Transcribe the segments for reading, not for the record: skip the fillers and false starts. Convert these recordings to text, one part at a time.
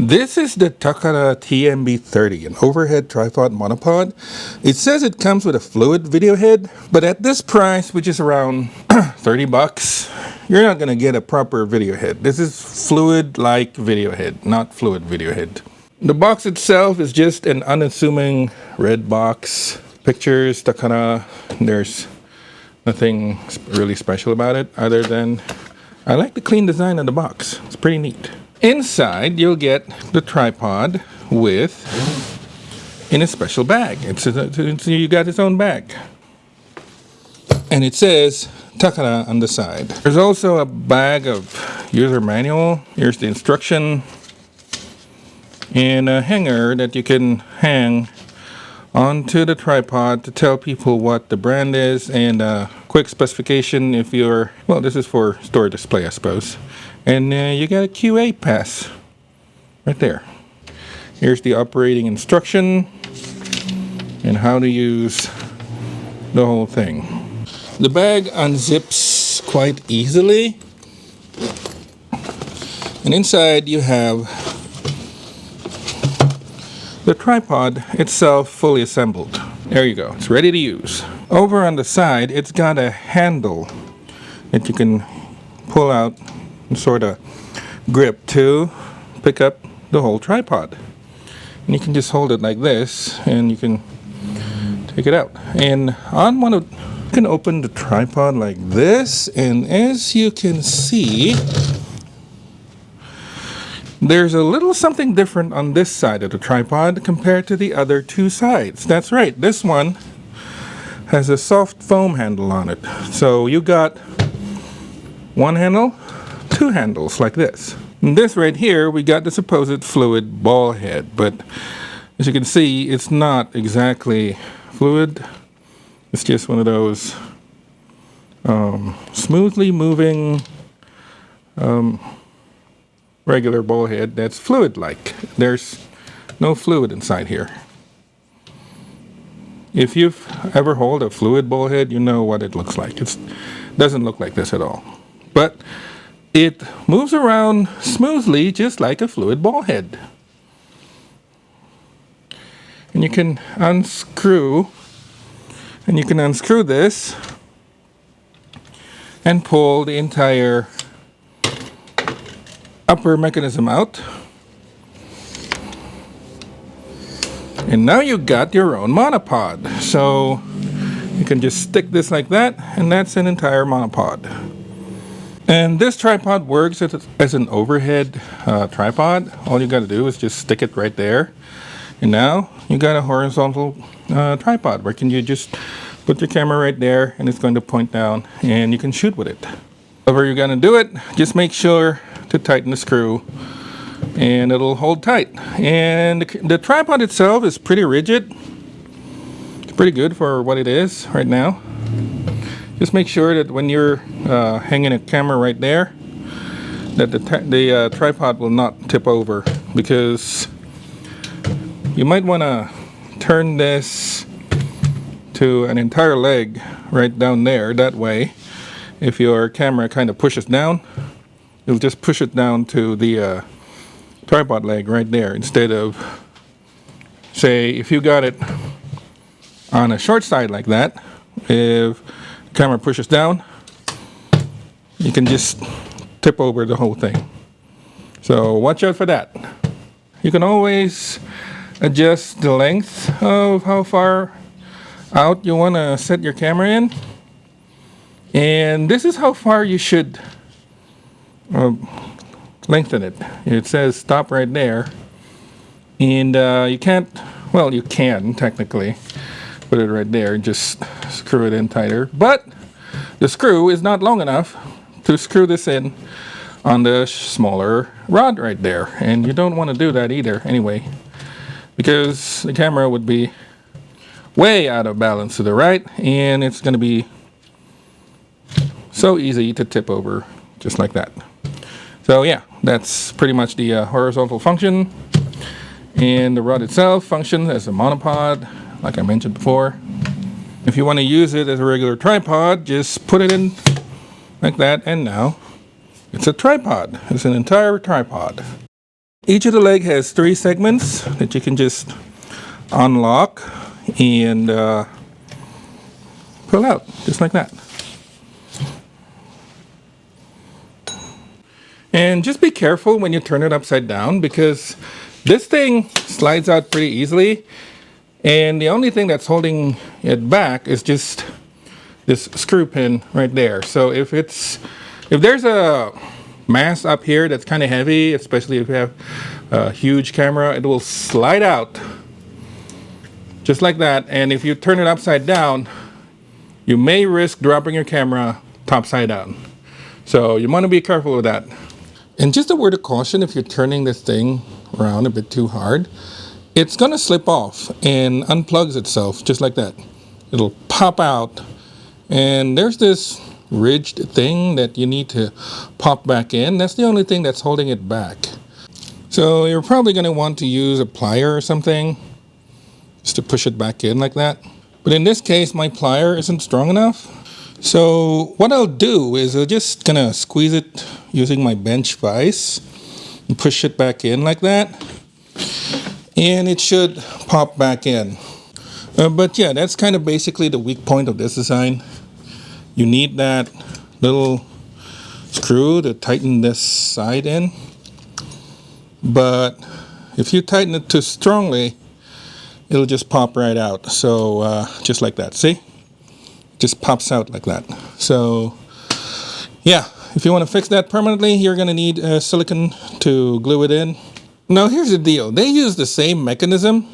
This is the Takara TMB-30, an overhead tripod monopod. It says it comes with a fluid video head, but at this price, which is around 30 bucks, you're not gonna get a proper video head. This is fluid-like video head, not fluid video head. The box itself is just an unassuming red box. Pictures, Takara, there's nothing really special about it other than I like the clean design of the box. It's pretty neat. Inside, you'll get the tripod in a special bag. You got its own bag. And it says Takara on the side. There's also a bag of user manual. Here's the instruction. And a hanger that you can hang onto the tripod to tell people what the brand is, and a quick specification if you're, well, this is for store display, I suppose. And you got a QA pass right there. Here's the operating instruction and how to use the whole thing. The bag unzips quite easily, and inside you have the tripod itself fully assembled. There you go, it's ready to use. Over on the side, it's got a handle that you can pull out and sort of grip to pick up the whole tripod. And you can just hold it like this and you can take it out. And on one of, you can open the tripod like this, and as you can see, there's a little something different on this side of the tripod compared to the other two sides. That's right, this one has a soft foam handle on it. So you got one handle, two handles like this. And this right here, we got the supposed fluid ball head, but as you can see, it's not exactly fluid. It's just one of those smoothly moving regular ball head that's fluid-like. There's no fluid inside here. If you've ever held a fluid ball head, you know what it looks like. It doesn't look like this at all. But it moves around smoothly just like a fluid ball head. And you can unscrew this and pull the entire upper mechanism out, and now you got your own monopod. So you can just stick this like that, and that's an entire monopod. And this tripod works as an overhead tripod. All you got to do is just stick it right there, and now you got a horizontal tripod where you just put your camera right there and it's going to point down and you can shoot with it. However you're going to do it, just make sure to tighten the screw and it'll hold tight. And the tripod itself is pretty rigid. It's pretty good for what it is right now. Just make sure that when you're hanging a camera right there, that the tripod will not tip over, because you might want to turn this to an entire leg right down there. That way, if your camera kind of pushes down, you'll just push it down to the tripod leg right there, instead of, say, if you got it on a short side like that, if the camera pushes down, you can just tip over the whole thing. So watch out for that. You can always adjust the length of how far out you want to set your camera in. And this is how far you should lengthen it. It says stop right there, and you can't, well, you can technically put it right there and just screw it in tighter, but the screw is not long enough to screw this in on the smaller rod right there, and you don't want to do that either anyway, because the camera would be way out of balance to the right, and it's going to be so easy to tip over just like that. So yeah, that's pretty much the horizontal function, and the rod itself functions as a monopod, like I mentioned before. If you want to use it as a regular tripod, just put it in like that, and now it's a tripod. It's an entire tripod. Each of the leg has 3 segments that you can just unlock and pull out, just like that. And just be careful when you turn it upside down, because this thing slides out pretty easily, and the only thing that's holding it back is just this screw pin right there. So if there's a mass up here that's kind of heavy, especially if you have a huge camera, it will slide out just like that. And if you turn it upside down, you may risk dropping your camera topside down. So you want to be careful with that. And just a word of caution, if you're turning this thing around a bit too hard, it's going to slip off and unplugs itself just like that. It'll pop out, and there's this ridged thing that you need to pop back in. That's the only thing that's holding it back. So you're probably going to want to use a plier or something just to push it back in like that. But in this case, my plier isn't strong enough. So what I'll do is I'm just gonna squeeze it using my bench vise and push it back in like that, and it should pop back in. But yeah, that's kind of basically the weak point of this design. You need that little screw to tighten this side in, but if you tighten it too strongly, it'll just pop right out. So just like that, see? Just pops out like that. So yeah, if you want to fix that permanently, you're going to need silicone to glue it in. Now here's the deal. They use the same mechanism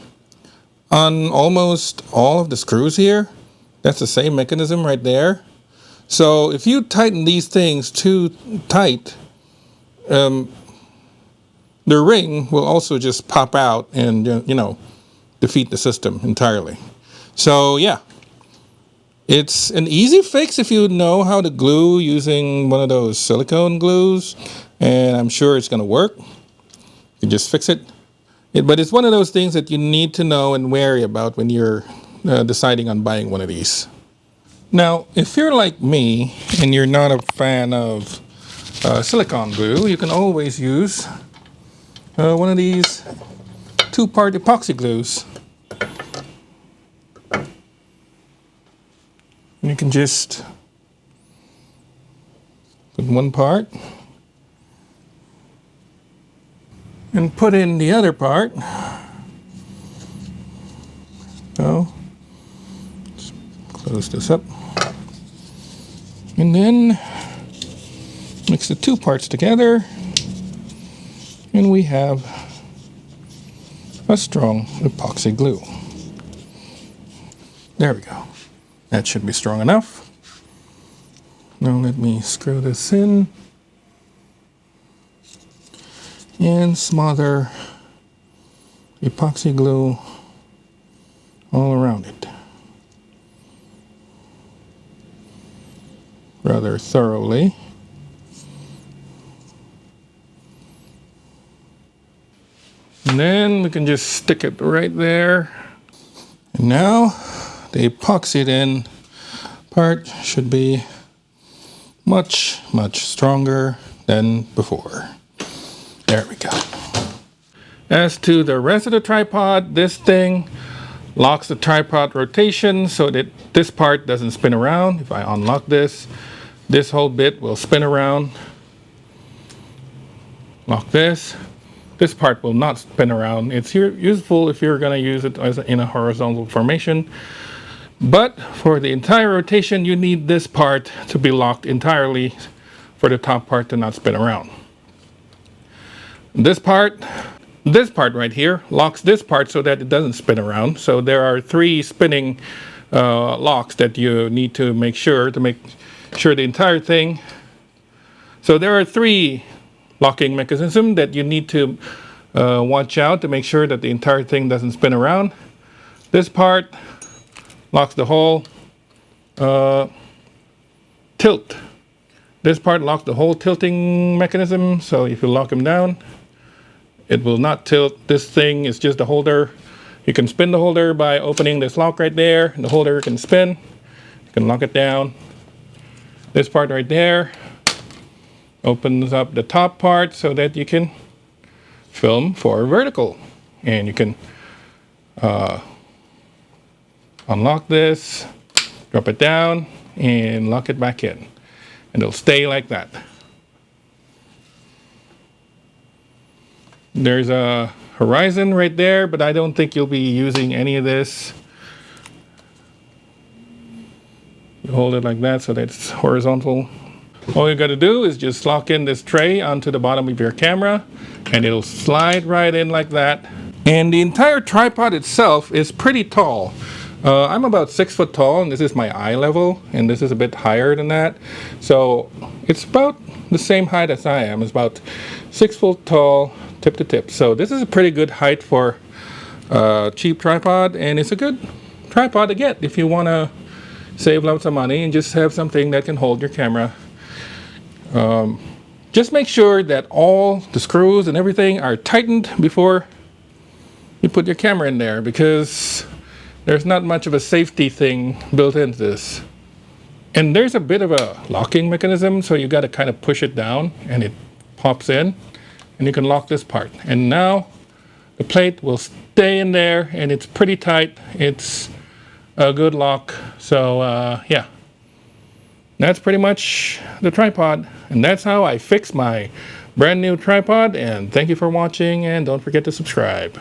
on almost all of the screws here. That's the same mechanism right there. So if you tighten these things too tight, the ring will also just pop out and defeat the system entirely. So yeah, it's an easy fix if you know how to glue using one of those silicone glues, and I'm sure it's going to work. You just fix it. But it's one of those things that you need to know and wary about when you're deciding on buying one of these. Now, if you're like me and you're not a fan of silicone glue, you can always use one of these 2-part epoxy glues. You can just put one part and put in the other part. So, let's close this up. And then mix the 2 parts together, and we have a strong epoxy glue. There we go. That should be strong enough. Now let me screw this in and smother epoxy glue all around it rather thoroughly. And then we can just stick it right there. And now the epoxied in part should be much stronger than before. There we go. As to the rest of the tripod, this thing locks the tripod rotation so that this part doesn't spin around. If I unlock this, this whole bit will spin around. Lock this. This part will not spin around. It's useful if you're going to use it in a horizontal formation. But for the entire rotation, you need this part to be locked entirely for the top part to not spin around. This part right here locks this part so that it doesn't spin around. So there are 3 spinning locks that you need to make sure the entire thing. So there are 3 locking mechanisms that you need to watch out to make sure that the entire thing doesn't spin around. This part locks the whole tilt. This part locks the whole tilting mechanism, so if you lock them down, it will not tilt. This thing is just a holder. You can spin the holder by opening this lock right there, and the holder can spin. You can lock it down. This part right there opens up the top part so that you can film for vertical. And you can unlock this, drop it down, and lock it back in. And it'll stay like that. There's a horizon right there, but I don't think you'll be using any of this. You hold it like that so that it's horizontal. All you got to do is just lock in this tray onto the bottom of your camera, and it'll slide right in like that. And the entire tripod itself is pretty tall. I'm about 6 foot tall, and this is my eye level, and this is a bit higher than that. So it's about the same height as I am. It's about 6 foot tall, tip to tip. So this is a pretty good height for a cheap tripod, and it's a good tripod to get if you want to save lots of money and just have something that can hold your camera. Just make sure that all the screws and everything are tightened before you put your camera in there, because there's not much of a safety thing built into this. And there's a bit of a locking mechanism, so you got to kind of push it down and it pops in, and you can lock this part. And now the plate will stay in there, and it's pretty tight. It's a good lock. So yeah, that's pretty much the tripod, and that's how I fix my brand new tripod. And thank you for watching, and don't forget to subscribe.